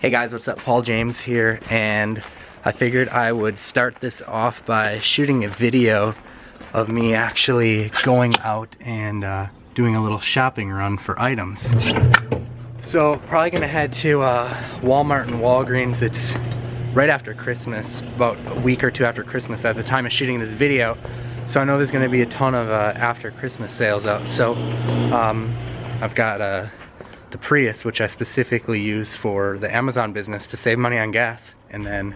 Hey guys, what's up? Paul James here, and I figured I would start this off by shooting a video of me actually going out and doing a little shopping run for items. So probably gonna head to Walmart and Walgreens. It's right after Christmas, about a week or two after Christmas at the time of shooting this video. So I know there's gonna be a ton of after Christmas sales out. So I've got the Prius, which I specifically use for the Amazon business to save money on gas, and then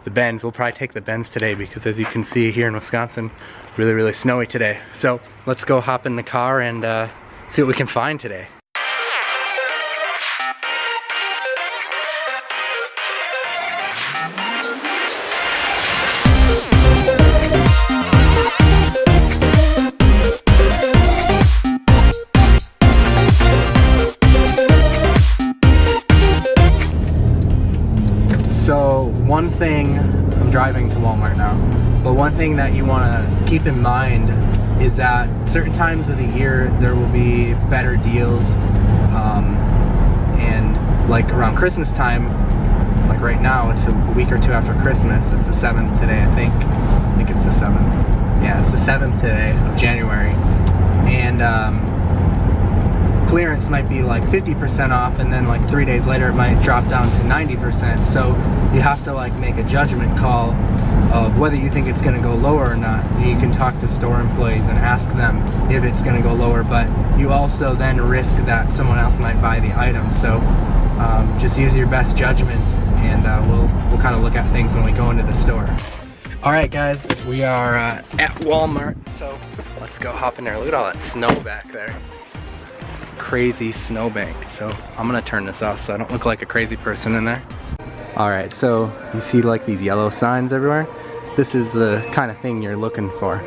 the Benz. We'll probably take the Benz today because, as you can see here in Wisconsin, really snowy today. So let's go hop in the car and see what we can find today. So one thing, I'm driving to Walmart now, but one thing that you want to keep in mind is that certain times of the year there will be better deals, and like around Christmas time, like right now, it's a week or two after Christmas. It's the 7th today, I think it's the 7th. Yeah, it's the 7th today of January, and clearance might be like 50% off, and then like 3 days later it might drop down to 90%. So you have to like make a judgment call of whether you think it's going to go lower or not. You can talk to store employees and ask them if it's going to go lower, but you also then risk that someone else might buy the item. So just use your best judgment, and we'll kind of look at things when we go into the store. Alright guys, we are at Walmart, so let's go hop in there. Look at all that snow back there. Crazy snowbank. So I'm gonna turn this off so I don't look like a crazy person in there. Alright, so you see like these yellow signs everywhere? This is the kind of thing you're looking for.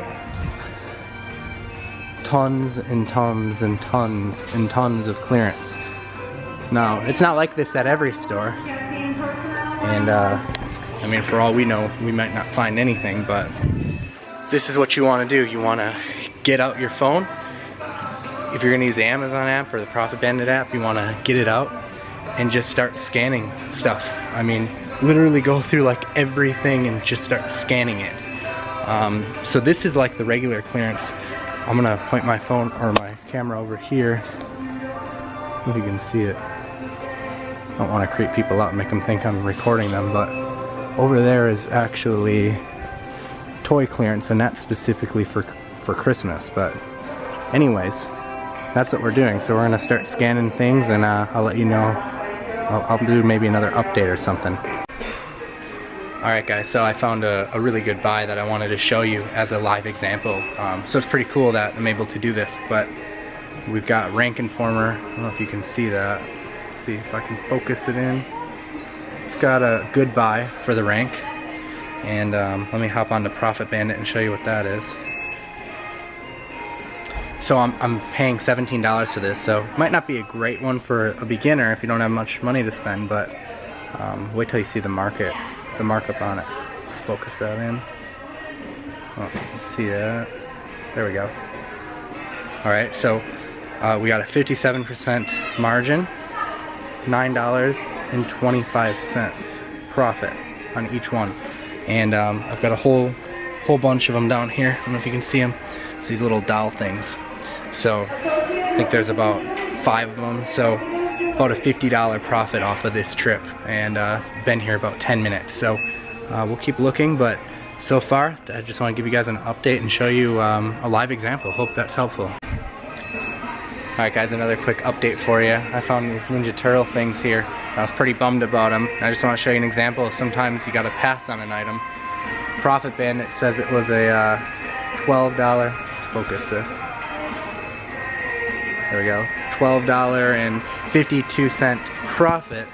Tons and tons and tons and tons of clearance. Now, it's not like this at every store, and I mean, for all we know, we might not find anything, but this is what you want to do. You want to get out your phone. If you're gonna use the Amazon app or the Profit Bandit app, you want to get it out and just start scanning stuff. I mean, literally go through like everything and just start scanning it. So this is like the regular clearance. I'm gonna point my phone or my camera over here, if you can see it. I don't want to creep people out and make them think I'm recording them, but over there is actually toy clearance, and that's specifically for Christmas. But anyways, that's what we're doing. So we're gonna start scanning things, and I'll let you know. I'll do maybe another update or something. Alright guys, so I found a really good buy that I wanted to show you as a live example. So it's pretty cool that I'm able to do this, but we've got rank informer. I don't know if you can see that. Let's see if I can focus it in. It's got a good buy for the rank, and let me hop on to Profit Bandit and show you what that is. So I'm paying $17 for this, so it might not be a great one for a beginner if you don't have much money to spend, but wait till you see the markup on it. Let's focus that in. Oh, you can see that. There we go. Alright, so we got a 57% margin, $9.25 profit on each one. And I've got a whole bunch of them down here. I don't know if you can see them. It's these little doll things. So I think there's about 5 of them, so about a $50 profit off of this trip, and been here about 10 minutes. So we'll keep looking, but so far I just want to give you guys an update and show you a live example. Hope that's helpful. Alright guys, another quick update for you. I found these Ninja Turtle things here. I was pretty bummed about them. I just want to show you an example of sometimes you gotta pass on an item. Profit Bandit says it was a $12, let's focus this. There we go, $12.52 profit,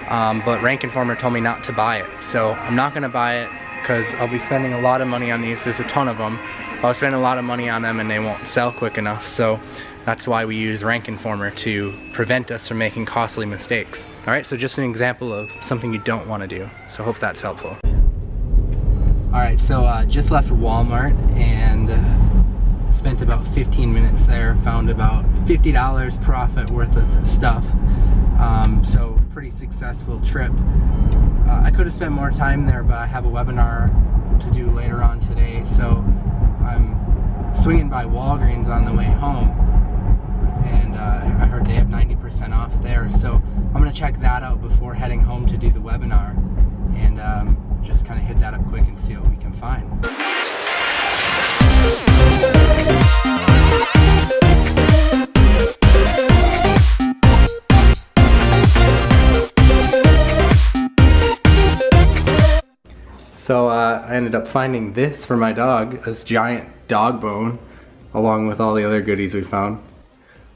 but Rank Informer told me not to buy it. So I'm not gonna buy it because I'll be spending a lot of money on these. There's a ton of them. I'll spend a lot of money on them and they won't sell quick enough. So that's why we use Rank Informer, to prevent us from making costly mistakes. Alright, so just an example of something you don't want to do. So hope that's helpful. Alright, so just left Walmart and spent about 15 minutes there, found about $50 profit worth of stuff. So pretty pretty successful trip. I could have spent more time there, but I have a webinar to do later on today, so I'm swinging by Walgreens on the way home, and I heard they have 90% off there, so I'm going to check that out before heading home to do the webinar, and just kind of hit that up quick and see what we can find. So I ended up finding this for my dog, this giant dog bone, along with all the other goodies we found.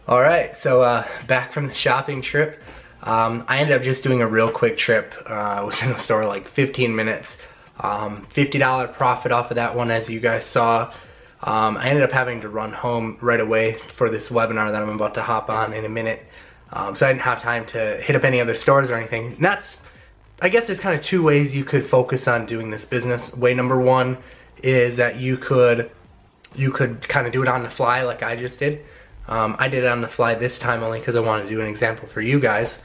Alright, so back from the shopping trip. I ended up just doing a real quick trip. I was in the store like 15 minutes. $50 profit off of that one, as you guys saw. I ended up having to run home right away for this webinar that I'm about to hop on in a minute. So I didn't have time to hit up any other stores or anything. And that's, I guess there's kind of two ways you could focus on doing this business. Way number one is that you could kind of do it on the fly like I just did. I did it on the fly this time only because I wanted to do an example for you guys.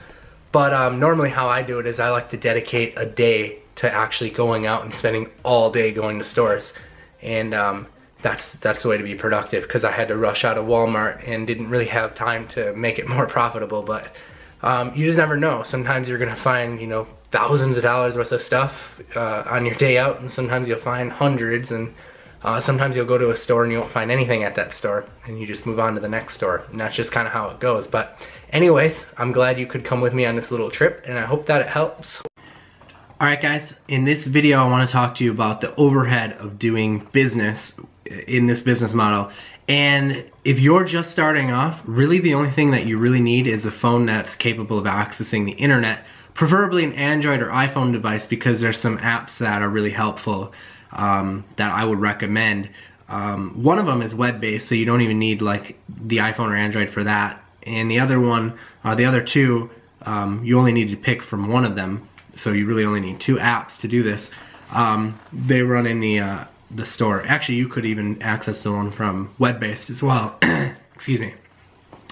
But normally how I do it is I like to dedicate a day to actually going out and spending all day going to stores. And that's the way to be productive, because I had to rush out of Walmart and didn't really have time to make it more profitable. But you just never know. Sometimes you're gonna find, you know, thousands of dollars worth of stuff on your day out, and sometimes you'll find hundreds, and sometimes you'll go to a store and you won't find anything at that store, and you just move on to the next store, and that's just kind of how it goes. But anyways, I'm glad you could come with me on this little trip, and I hope that it helps. Alright guys, in this video I want to talk to you about the overhead of doing business in this business model. And if you're just starting off, really the only thing that you really need is a phone that's capable of accessing the internet, preferably an Android or iPhone device, because there's some apps that are really helpful that I would recommend. One of them is web-based, so you don't even need like the iPhone or Android for that. And the other one, the other two, you only need to pick from one of them. So you really only need two apps to do this. They run in the store. Actually, you could even access the one from web-based as well. Excuse me.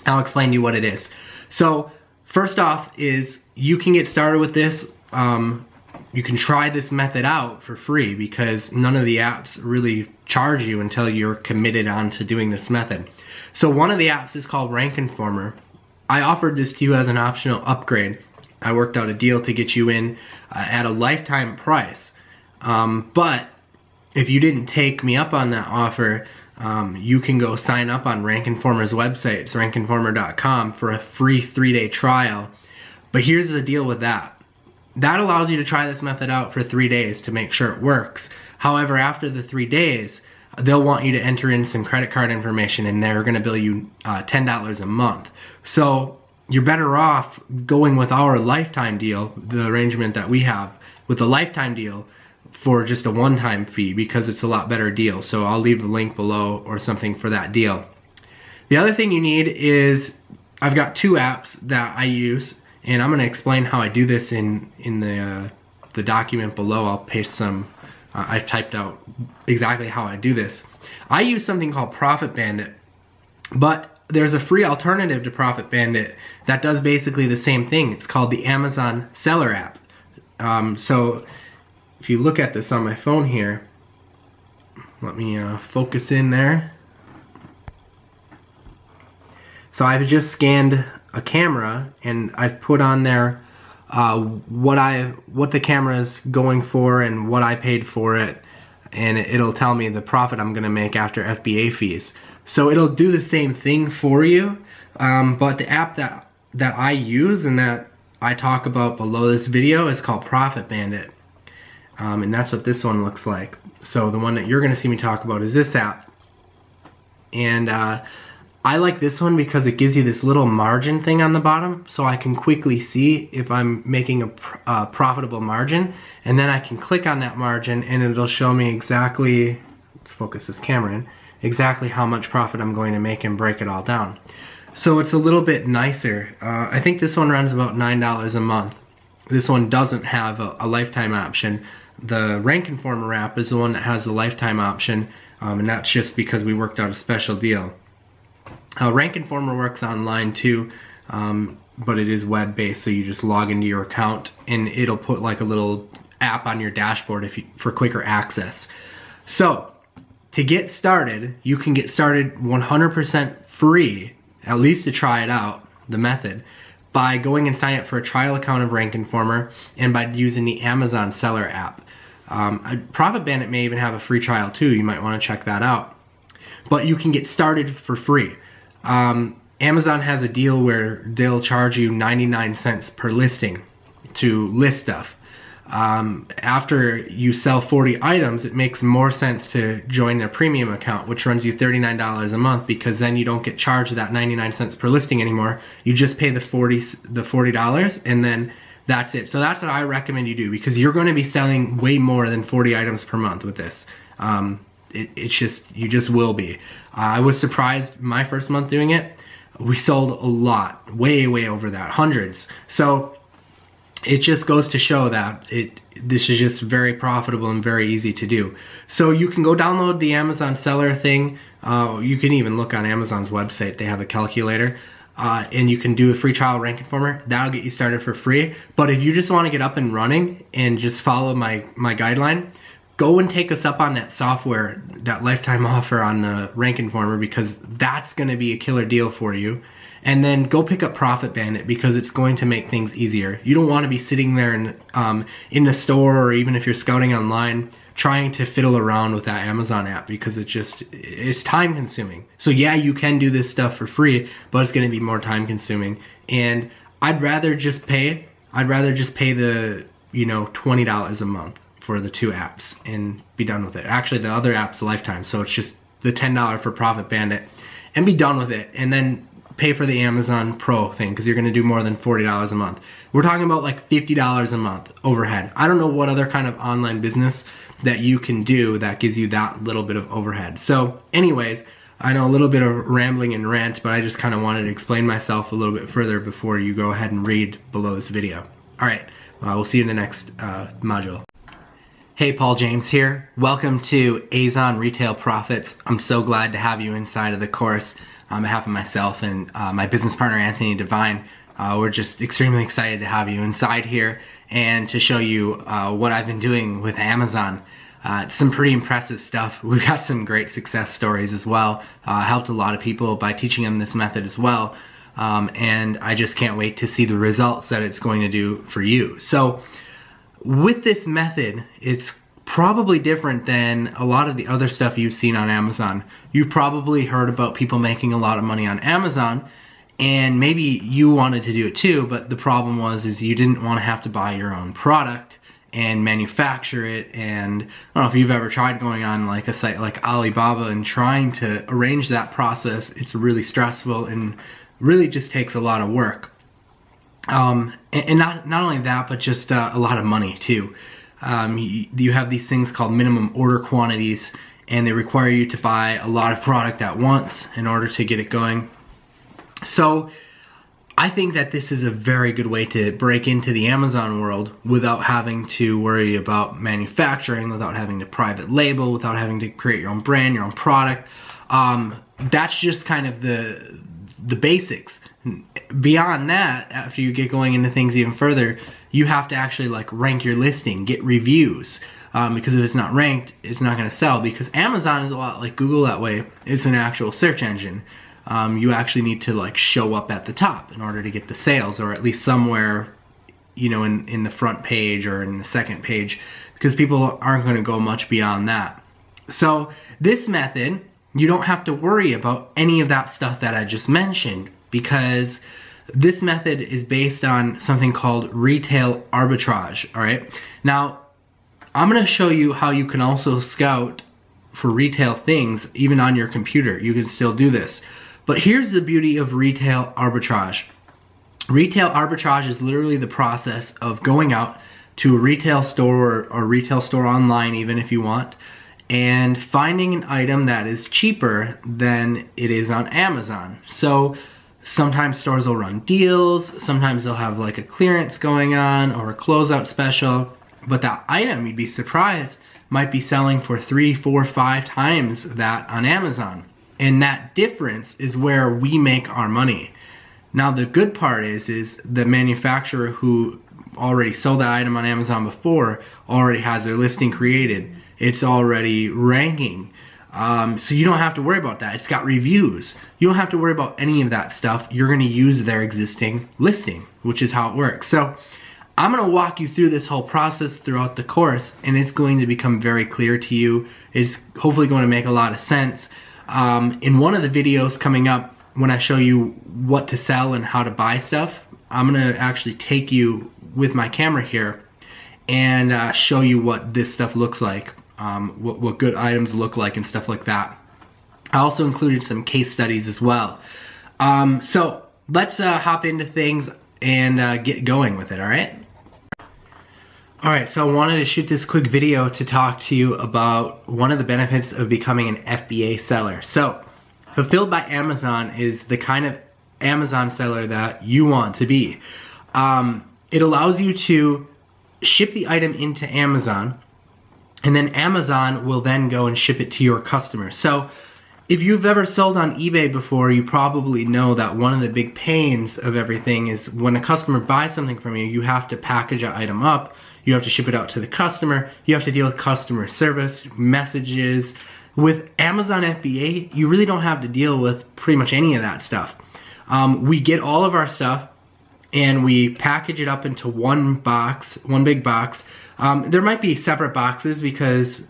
I'll explain to you what it is. So first off is you can get started with this. You can try this method out for free, because none of the apps really charge you until you're committed on to doing this method. So one of the apps is called Rank Informer. I offered this to you as an optional upgrade. I worked out a deal to get you in at a lifetime price. But if you didn't take me up on that offer, you can go sign up on Rank Informer's website. It's rankinformer.com for a free 3-day trial. But here's the deal with that. That allows you to try this method out for 3 days to make sure it works. However, after the 3 days, they'll want you to enter in some credit card information, and they're going to bill you $10 a month. So you're better off going with our lifetime deal, the arrangement that we have with the lifetime deal, for just a one-time fee, because it's a lot better deal. So I'll leave a link below or something for that deal. The other thing you need is, I've got two apps that I use, and I'm going to explain how I do this in the document below. I'll paste some, I've typed out exactly how I do this. I use something called Profit Bandit, but there's a free alternative to Profit Bandit that does basically the same thing. It's called the Amazon Seller app. So if you look at this on my phone here, let me focus in there. So I've just scanned a camera, and I've put on there what the camera is going for and what I paid for it, and it'll tell me the profit I'm gonna make after FBA fees. So it'll do the same thing for you, but the app that I use and that I talk about below this video is called Profit Bandit, and that's what this one looks like. So the one that you're gonna see me talk about is this app, and I like this one because it gives you this little margin thing on the bottom, so I can quickly see if I'm making a profitable margin, and then I can click on that margin and it'll show me exactly, let's focus this camera in, exactly how much profit I'm going to make and break it all down. So it's a little bit nicer. I think this one runs about $9 a month. This one doesn't have a lifetime option. The Rank Informer app is the one that has the lifetime option, and that's just because we worked out a special deal. Rank Informer works online too. but it is web-based, so you just log into your account and it'll put like a little app on your dashboard for quicker access. So to get started, you can get started 100% free, at least to try it out, the method, by going and signing up for a trial account of Rank Informer and by using the Amazon seller app. Profit Bandit may even have a free trial too. You might want to check that out. But you can get started for free. Amazon has a deal where they'll charge you 99 cents per listing to list stuff. After you sell 40 items, it makes more sense to join their premium account, which runs you $39 a month, because then you don't get charged that 99 cents per listing anymore. You just pay the $40 and then that's it. So that's what I recommend you do, because you're going to be selling way more than 40 items per month with this. You just will be. I was surprised my first month doing it. We sold a lot, way over that, hundreds. So it just goes to show that this is just very profitable and very easy to do. So you can go download the Amazon seller thing. You can even look on Amazon's website. They have a calculator. And you can do a free trial Rank Informer. That'll get you started for free. But if you just want to get up and running and just follow my guideline, go and take us up on that software, that lifetime offer on the Rank Informer, because that's going to be a killer deal for you. And then go pick up Profit Bandit, because it's going to make things easier. You don't want to be sitting there in the store, or even if you're scouting online, trying to fiddle around with that Amazon app, because it's time consuming. So yeah, you can do this stuff for free, but it's going to be more time consuming. And I'd rather just pay the, $20 a month for the 2 apps and be done with it. Actually, the other app's lifetime, so it's just the $10 for Profit Bandit and be done with it. And then pay for the Amazon Pro thing, because you're going to do more than $40 a month. We're talking about like $50 a month overhead. I don't know what other kind of online business that you can do that gives you that little bit of overhead. So anyways, I know a little bit of rambling and rant, but I just kind of wanted to explain myself a little bit further before you go ahead and read below this video. All right, we'll see you in the next module. Hey, Paul James here. Welcome to Az0N Retail Profits. I'm so glad to have you inside of the course. On behalf of myself and my business partner, Anthony Devine, we're just extremely excited to have you inside here and to show you what I've been doing with Amazon. Some pretty impressive stuff. We've got some great success stories as well. Helped a lot of people by teaching them this method as well. And I just can't wait to see the results that it's going to do for you. So with this method, it's probably different than a lot of the other stuff you've seen on Amazon. You've probably heard about people making a lot of money on Amazon, and maybe you wanted to do it too, but the problem is you didn't want to have to buy your own product and manufacture it. And I don't know if you've ever tried going on like a site like Alibaba and trying to arrange that process. It's really stressful and really just takes a lot of work. And not only that, but just a lot of money too. You have these things called minimum order quantities, and they require you to buy a lot of product at once in order to get it going. So I think that this is a very good way to break into the Amazon world without having to worry about manufacturing, without having to private label, without having to create your own brand, your own product. That's just kind of the basics. Beyond that, after you get going into things even further, you have to actually like rank your listing, get reviews, because if it's not ranked, it's not going to sell, because Amazon is a lot like Google that way. It's an actual search engine. You actually need to like show up at the top in order to get the sales, or at least somewhere, in the front page or in the second page, because people aren't going to go much beyond that. So this method, you don't have to worry about any of that stuff that I just mentioned, because this method is based on something called retail arbitrage. All right, now I'm going to show you how you can also scout for retail things even on your computer. You can still do this, but here's the beauty of retail arbitrage. Retail arbitrage is literally the process of going out to a retail store or retail store online, even if you want, and finding an item that is cheaper than it is on Amazon. So sometimes stores will run deals, sometimes they'll have like a clearance going on or a closeout special, but that item, you'd be surprised, might be selling for 3, 4, 5 times that on Amazon. And that difference is where we make our money. Now the good part is the manufacturer who already sold that item on Amazon before already has their listing created. It's already ranking. So you don't have to worry about that. It's got reviews. You don't have to worry about any of that stuff. You're going to use their existing listing, which is how it works. So I'm going to walk you through this whole process throughout the course, and it's going to become very clear to you. It's hopefully going to make a lot of sense. In one of the videos coming up, when I show you what to sell and how to buy stuff, I'm going to actually take you with my camera here and show you what this stuff looks like. What good items look like and stuff like that. I also included some case studies as well. So let's hop into things and get going with it, alright? Alright, so I wanted to shoot this quick video to talk to you about one of the benefits of becoming an FBA seller. So, Fulfilled by Amazon is the kind of Amazon seller that you want to be. It allows you to ship the item into Amazon, and then Amazon will then go and ship it to your customer. So if you've ever sold on eBay before, you probably know that one of the big pains of everything is when a customer buys something from you, you have to package an item up, you have to ship it out to the customer, you have to deal with customer service, messages. With Amazon FBA, you really don't have to deal with pretty much any of that stuff. We get all of our stuff and we package it up into one box, one big box. There might be separate boxes because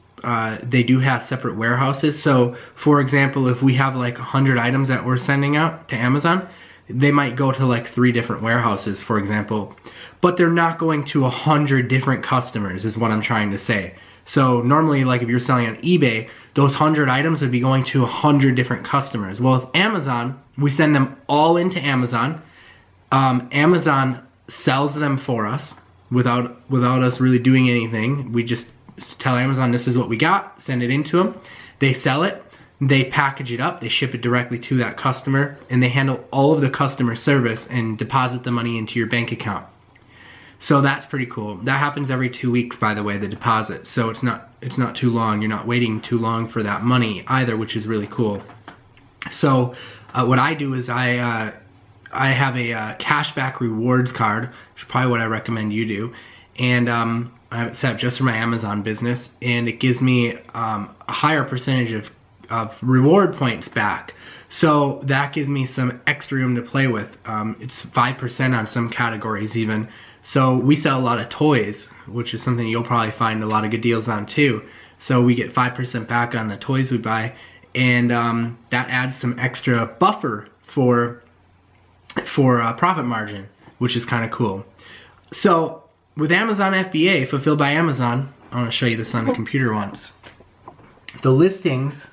they do have separate warehouses. So for example, if we have like 100 items that we're sending out to Amazon, they might go to like 3 different warehouses, for example. But they're not going to 100 different customers is what I'm trying to say. So normally, like if you're selling on eBay, those 100 items would be going to 100 different customers. Well, with Amazon, we send them all into Amazon. Amazon sells them for us without us really doing anything. We just tell Amazon this is what we got, send it into them. They sell it, they package it up, they ship it directly to that customer, and they handle all of the customer service and deposit the money into your bank account. So that's pretty cool. That happens every 2 weeks, by the way, the deposit. So it's not too long. You're not waiting too long for that money either, which is really cool. So what I do is I have a cashback rewards card, which is probably what I recommend you do. And I have it set up just for my Amazon business, and it gives me a higher percentage of reward points back. So that gives me some extra room to play with. It's 5% on some categories even. So we sell a lot of toys, which is something you'll probably find a lot of good deals on too. So we get 5% back on the toys we buy, and that adds some extra buffer for profit margin, which is kind of cool. So with Amazon FBA, Fulfilled by Amazon, I want to show you this on the computer once. The listings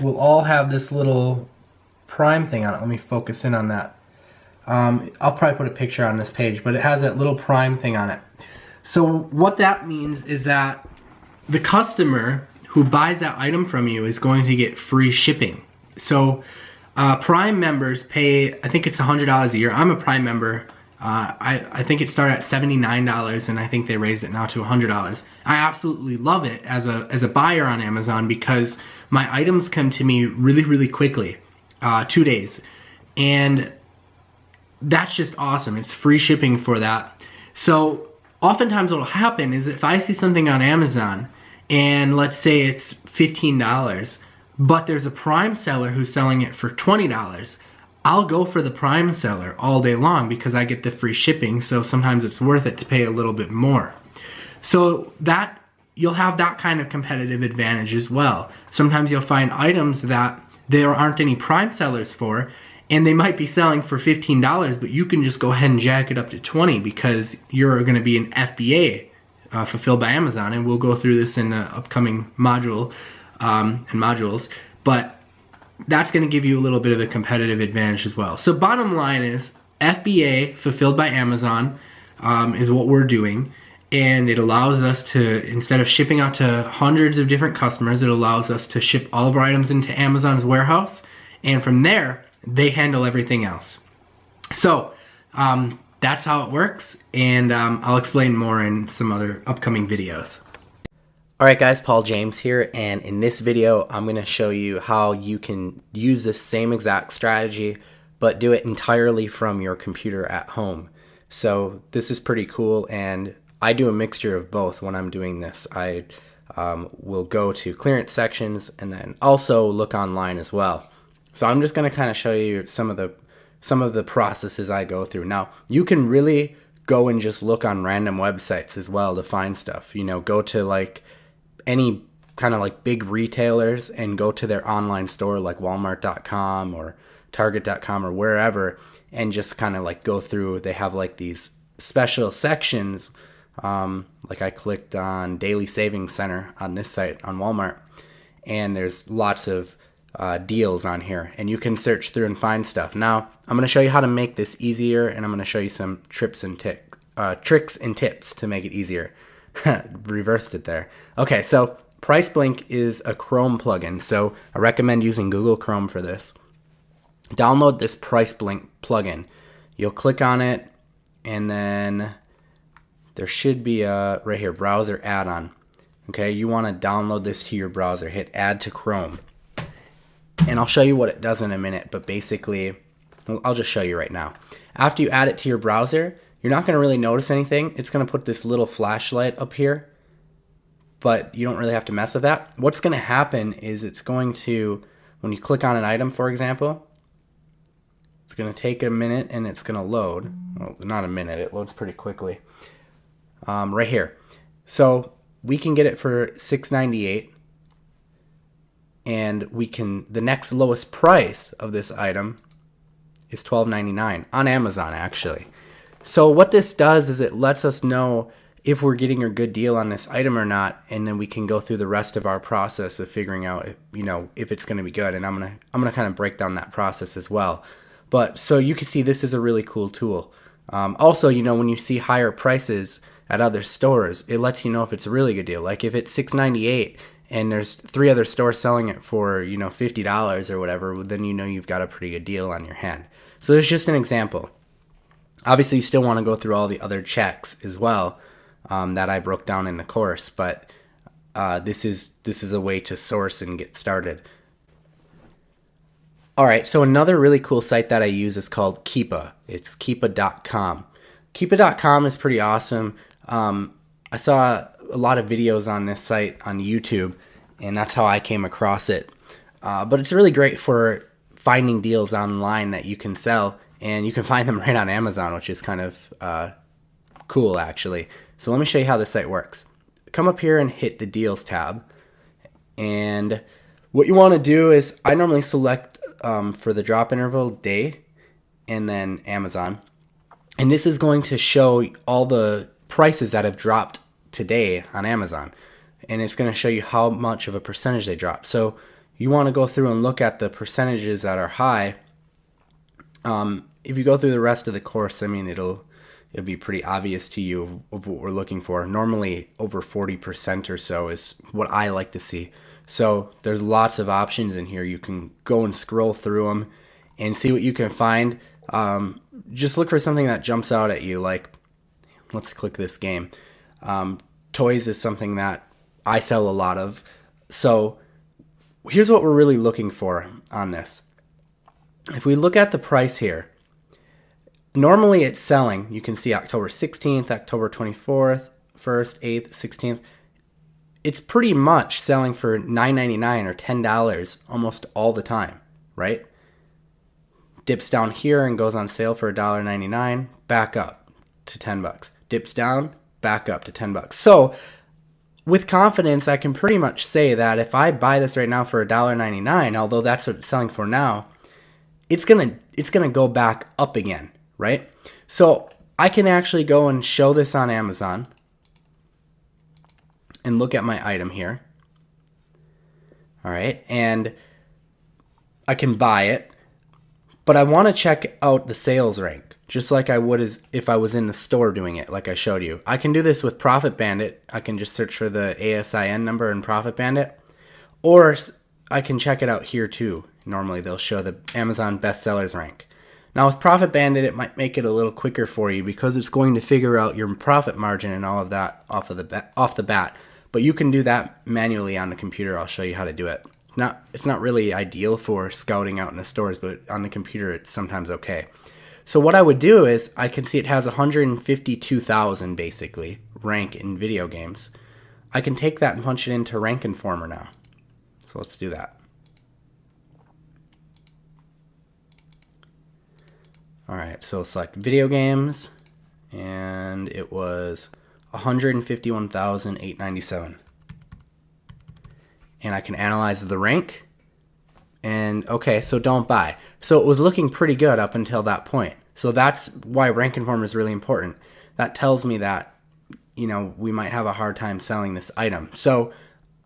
will all have this little Prime thing on it. Let me focus in on that. I'll probably put a picture on this page, but it has that little Prime thing on it. So what that means is that the customer who buys that item from you is going to get free shipping. So Prime members pay, I think it's $100 a year. I'm a Prime member. I think it started at $79, and I think they raised it now to $100. I absolutely love it as a buyer on Amazon because my items come to me really, really quickly, 2 days, and that's just awesome. It's free shipping for that. So oftentimes what will happen is if I see something on Amazon and let's say it's $15, but there's a Prime seller who's selling it for $20, I'll go for the Prime seller all day long because I get the free shipping, so sometimes it's worth it to pay a little bit more. So that you'll have that kind of competitive advantage as well. Sometimes you'll find items that there aren't any Prime sellers for, and they might be selling for $15, but you can just go ahead and jack it up to $20 because you're going to be an FBA, Fulfilled by Amazon, and we'll go through this in the upcoming module and modules. But that's going to give you a little bit of a competitive advantage as well. So bottom line is FBA, Fulfilled by Amazon, is what we're doing, and it allows us to, instead of shipping out to hundreds of different customers, it allows us to ship all of our items into Amazon's warehouse, and from there they handle everything else. So that's how it works, and I'll explain more in some other upcoming videos. Alright guys, Paul James here, and in this video I'm going to show you how you can use this same exact strategy but do it entirely from your computer at home. So this is pretty cool, and I do a mixture of both when I'm doing this. I will go to clearance sections and then also look online as well. So I'm just going to kind of show you some of the processes I go through. Now, you can really go and just look on random websites as well to find stuff. You know, go to like any kind of like big retailers and go to their online store like walmart.com or target.com or wherever, and just kind of like go through. They have like these special sections. Like I clicked on Daily Savings Center on this site on Walmart, and there's lots of deals on here, and you can search through and find stuff. Now I'm going to show you how to make this easier, and I'm going to show you some tricks and tips to make it easier. Reversed it there. Okay, so Price Blink is a Chrome plugin, so I recommend using Google Chrome for this. Download this Price Blink plugin. You'll click on it, and then there should be a right here, browser add-on. Okay, you want to download this to your browser. Hit add to Chrome. And I'll show you what it does in a minute, but basically, I'll just show you right now. After you add it to your browser, you're not going to really notice anything. It's going to put this little flashlight up here, but you don't really have to mess with that. What's going to happen is it's going to, when you click on an item, for example, it's going to take a minute and it's going to load. Well, not a minute, it loads pretty quickly. Right here. So we can get it for $6.98. And we can, the next lowest price of this item is $12.99 on Amazon, actually. So what this does is it lets us know if we're getting a good deal on this item or not, and then we can go through the rest of our process of figuring out, if it's going to be good. And I'm gonna kind of break down that process as well. But so you can see this is a really cool tool. Also, when you see higher prices at other stores, it lets you know if it's a really good deal. Like if it's $6.98 and there's 3 other stores selling it for, $50 or whatever, then you've got a pretty good deal on your hand. So there's just an example. Obviously, you still want to go through all the other checks as well that I broke down in the course, but this is a way to source and get started. All right, so another really cool site that I use is called Kiba. It's Kiba.com. Kiba.com is pretty awesome. I saw a lot of videos on this site on YouTube, and that's how I came across it. But it's really great for finding deals online that you can sell, and you can find them right on Amazon, which is kind of cool, actually. So let me show you how this site works. Come up here and hit the Deals tab, and what you want to do is, I normally select for the drop interval day and then Amazon, and this is going to show all the prices that have dropped today on Amazon, and it's going to show you how much of a percentage they drop. So you want to go through and look at the percentages that are high. If you go through the rest of the course, it'll be pretty obvious to you of what we're looking for. Normally over 40% or so is what I like to see. So there's lots of options in here. You can go and scroll through them and see what you can find. Just look for something that jumps out at you, like, let's click this game. Toys is something that I sell a lot of. So here's what we're really looking for on this. If we look at the price here, normally it's selling. You can see October 16th, October 24th, 1st, 8th, 16th. It's pretty much selling for $9.99 or $10 almost all the time, right? Dips down here and goes on sale for $1.99, back up to $10. Dips down, back up to $10. So with confidence, I can pretty much say that if I buy this right now for $1.99, although that's what it's selling for now, it's gonna go back up again, right? So I can actually go and show this on Amazon and look at my item here. All right, and I can buy it, but I want to check out the sales rank, just like I would as if I was in the store doing it, like I showed you. I can do this with Profit Bandit. I can just search for the ASIN number in Profit Bandit, or I can check it out here too. Normally they'll show the Amazon bestsellers rank. Now with Profit Bandit, it might make it a little quicker for you because it's going to figure out your profit margin and all of that off the bat. But you can do that manually on the computer. I'll show you how to do it. It's not really ideal for scouting out in the stores, but on the computer it's sometimes okay. So what I would do is, I can see it has 152,000 basically rank in video games. I can take that and punch it into Rank Informer now. So let's do that. Alright, so select video games, and it was 151,897. And I can analyze the rank. And okay, so don't buy. So it was looking pretty good up until that point. So that's why Rank Informer is really important. That tells me that, you know, we might have a hard time selling this item. So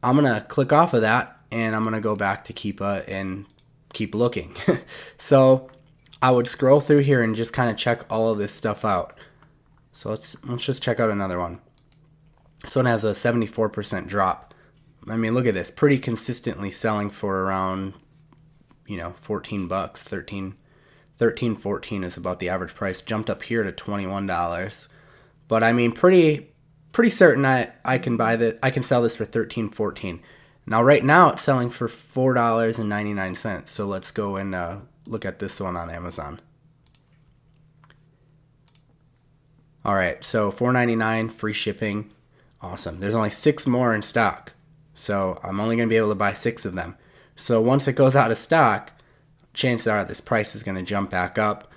I'm going to click off of that, and I'm going to go back to Kiba and keep looking. So I would scroll through here and just kind of check all of this stuff out. So let's just check out another one. So it has a 74% drop. I mean, look at this. Pretty consistently selling for around, you know, 14 bucks. 13, 14 is about the average price. Jumped up here to $21. But I mean, pretty certain I can buy that. I can sell this for 13, 14. Now right now it's selling for $4.99. So let's go and look at this one on Amazon. All right, so $4.99, free shipping. Awesome. There's only 6 more in stock. So I'm only going to be able to buy 6 of them. So once it goes out of stock, chances are this price is going to jump back up.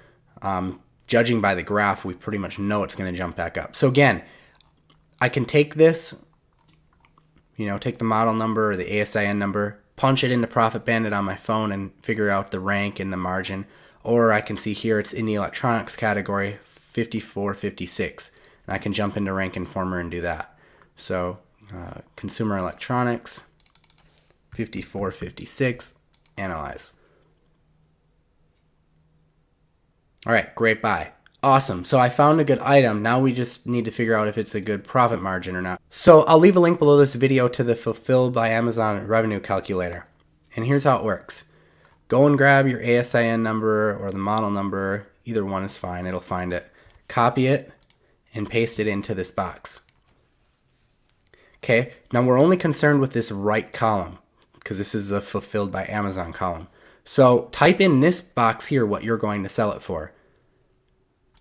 Judging by the graph, we pretty much know it's going to jump back up. So again, I can take this, you know, take the model number or the ASIN number, punch it into Profit Bandit on my phone and figure out the rank and the margin. Or I can see here it's in the electronics category, 54.56. And I can jump into Rank Informer and do that. So consumer electronics, 54.56, analyze. All right, great buy. Awesome. So I found a good item. Now we just need to figure out if it's a good profit margin or not. So I'll leave a link below this video to the Fulfilled by Amazon revenue calculator. And here's how it works. Go and grab your ASIN number or the model number. Either one is fine. It'll find it. Copy it and paste it into this box. Okay, now we're only concerned with this right column because this is a Fulfilled by Amazon column. So type in this box here what you're going to sell it for.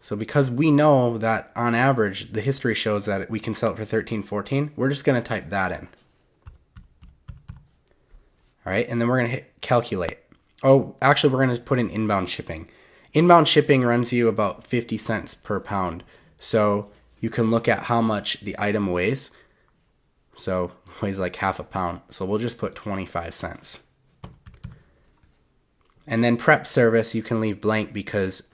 So because we know that on average the history shows that we can sell it for 13, 14, we're just going to type that in. All right, and then we're going to hit calculate. Oh, actually we're going to put in inbound shipping. Inbound shipping runs you about 50 cents per pound. So you can look at how much the item weighs. So it weighs like half a pound. So we'll just put 25 cents. And then prep service you can leave blank because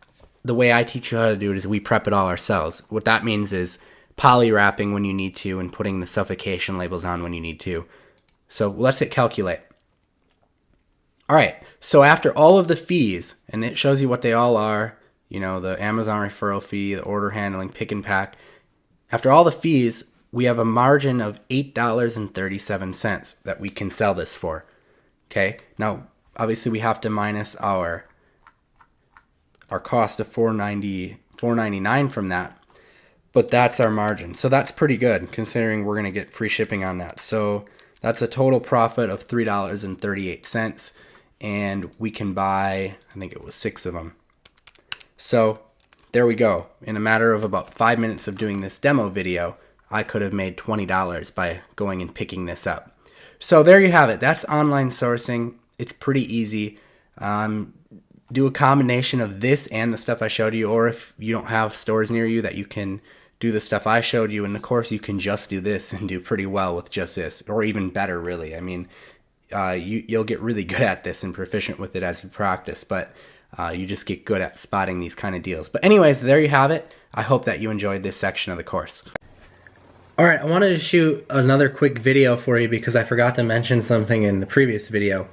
the way I teach you how to do it is we prep it all ourselves. What that means is poly wrapping when you need to and putting the suffocation labels on when you need to. So let's hit calculate. All right, so after all of the fees, and it shows you what they all are, you know, the Amazon referral fee, the order handling, pick and pack. After all the fees, we have a margin of $8.37 that we can sell this for. Okay, now obviously we have to minus our cost of $4.99 from that, but that's our margin. So that's pretty good considering we're going to get free shipping on that. So that's a total profit of $3.38, and we can buy, I think it was 6 of them. So there we go. In a matter of about 5 minutes of doing this demo video, I could have made $20 by going and picking this up. So there you have it. That's online sourcing. It's pretty easy. Do a combination of this and the stuff I showed you, or if you don't have stores near you that you can do the stuff I showed you, and of course you can just do this and do pretty well with just this, or even better really. I mean, you'll get really good at this and proficient with it as you practice, but you just get good at spotting these kind of deals. But anyways, there you have it. I hope that you enjoyed this section of the course. Alright, I wanted to shoot another quick video for you because I forgot to mention something in the previous video.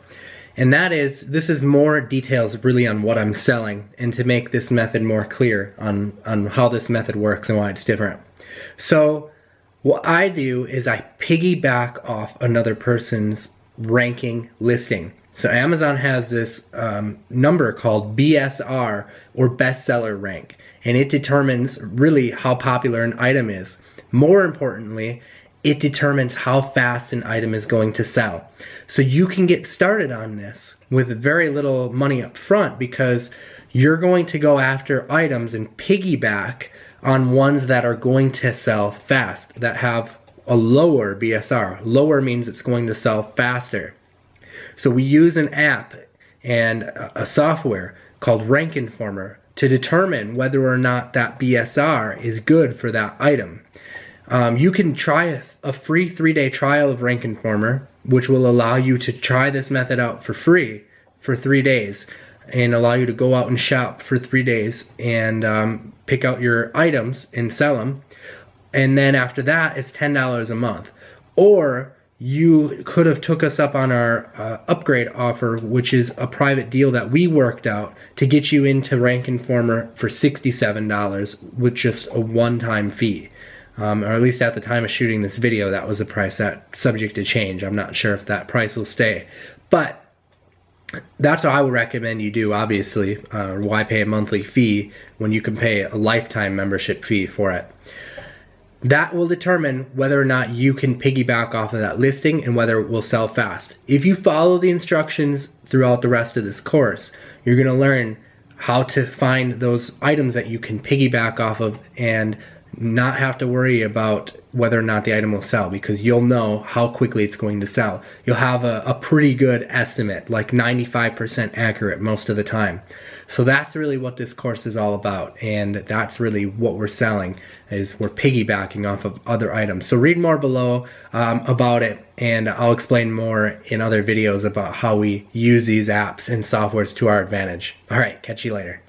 And that is, this is more details really on what I'm selling and to make this method more clear on how this method works and why it's different. So what I do is I piggyback off another person's ranking listing. So Amazon has this number called BSR, or bestseller rank, and it determines really how popular an item is. More importantly, it determines how fast an item is going to sell. So you can get started on this with very little money up front, because you're going to go after items and piggyback on ones that are going to sell fast, that have a lower BSR. Lower means it's going to sell faster. So we use an app and a software called Rank Informer to determine whether or not that BSR is good for that item. You can try a free 3-day trial of Rank Informer, which will allow you to try this method out for free for 3 days, and allow you to go out and shop for 3 days and pick out your items and sell them. And then after that, it's $10 a month. Or you could have took us up on our upgrade offer, which is a private deal that we worked out to get you into Rank Informer for $67 with just a one-time fee. Or at least at the time of shooting this video, that was a price that's subject to change. I'm not sure if that price will stay. But that's what I would recommend you do, obviously. Why pay a monthly fee when you can pay a lifetime membership fee for it? That will determine whether or not you can piggyback off of that listing and whether it will sell fast. If you follow the instructions throughout the rest of this course, you're going to learn how to find those items that you can piggyback off of and not have to worry about whether or not the item will sell, because you'll know how quickly it's going to sell. You'll have a pretty good estimate, like 95% accurate most of the time. So that's really what this course is all about, and that's really what we're selling, is we're piggybacking off of other items. So read more below about it, and I'll explain more in other videos about how we use these apps and softwares to our advantage. Alright, catch you later.